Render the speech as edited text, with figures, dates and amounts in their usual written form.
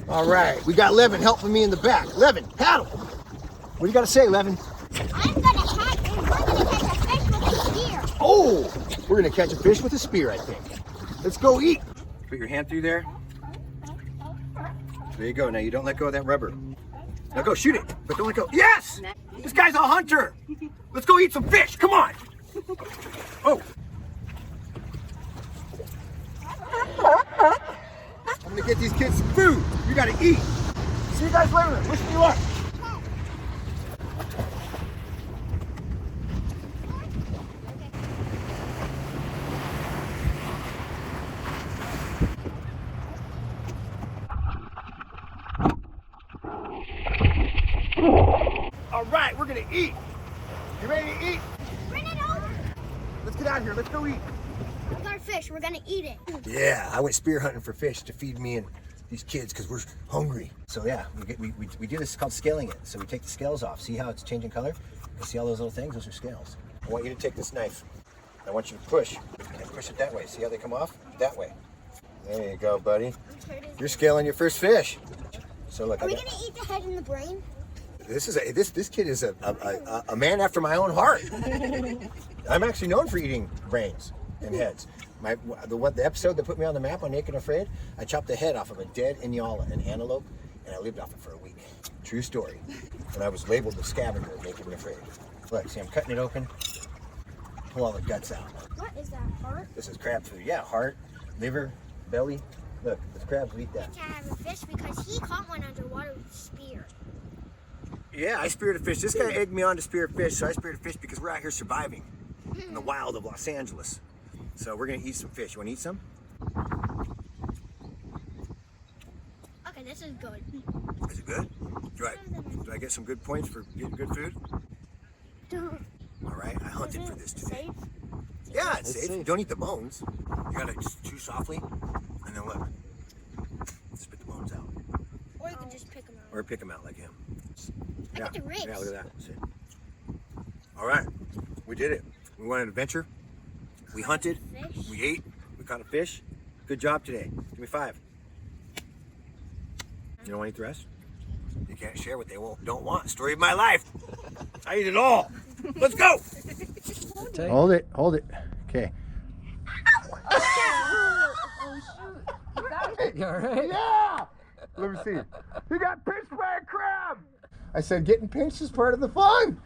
All right, we got Levin helping me in the back. Levin, paddle. What do you got to say, Levin? I'm gonna catch a fish with a spear. Oh, we're gonna catch a fish with a spear, I think. Let's go eat. Put your hand through there. There you go. Now you don't let go of that rubber. Now go shoot it, but don't let go. Yes! This guy's a hunter. Let's go eat some fish. Come on. Oh. I'm gonna get these kids some food. You gotta eat. See you guys later. Wish me luck. All right, we're gonna eat. You ready to eat? Bring it over. Let's get out of here. Let's go eat. We got fish. We're gonna eat it. Yeah, I went spear hunting for fish to feed me and these kids because we're hungry. So yeah, we do this. It's called scaling it. So we take the scales off. See how it's changing color? You see all those little things? Those are scales. I want you to take this knife. I want you to push and push it that way. See how they come off? That way. There you go, buddy. You're scaling your first fish. So look. Are we gonna eat the head and the brain? This kid is a man after my own heart. I'm actually known for eating brains and heads. The episode that put me on the map on Naked and Afraid, I chopped the head off of a dead Inyala, an antelope, and I lived off it for a week. True story. And I was labeled the scavenger of Naked and Afraid. Look, see, I'm cutting it open. Pull all the guts out. What is that? Heart? This is crab food. Yeah, heart, liver, belly. Look, it's crabs. We eat that. We can't have a fish because he caught one underwater with a spear. Yeah, I speared a fish. This guy egged me on to spear a fish, so I speared a fish because we're out here surviving in the wild of Los Angeles. So we're gonna eat some fish. You wanna eat some? Okay, this is good. Is it good? Do I get some good points for getting good food? All right, I hunted for this today. Safe? Yeah, it's safe. Don't eat the bones. You gotta just chew softly, and then look. Spit the bones out. Or you can just pick them out. Or pick them out like him. I got the ribs. Yeah, look at that. See? All right, we did it. We went on an adventure. We hunted. Fish. We ate. We caught a fish. Good job today. Give me 5. You don't want to eat the rest? You can't share what they don't want. Story of my life. I eat it all. Let's go. Hold it. Hold it. Okay. Oh shoot! You got it. All right. Yeah. Let me see. He got pinched by a crab. I said getting pinched is part of the fun.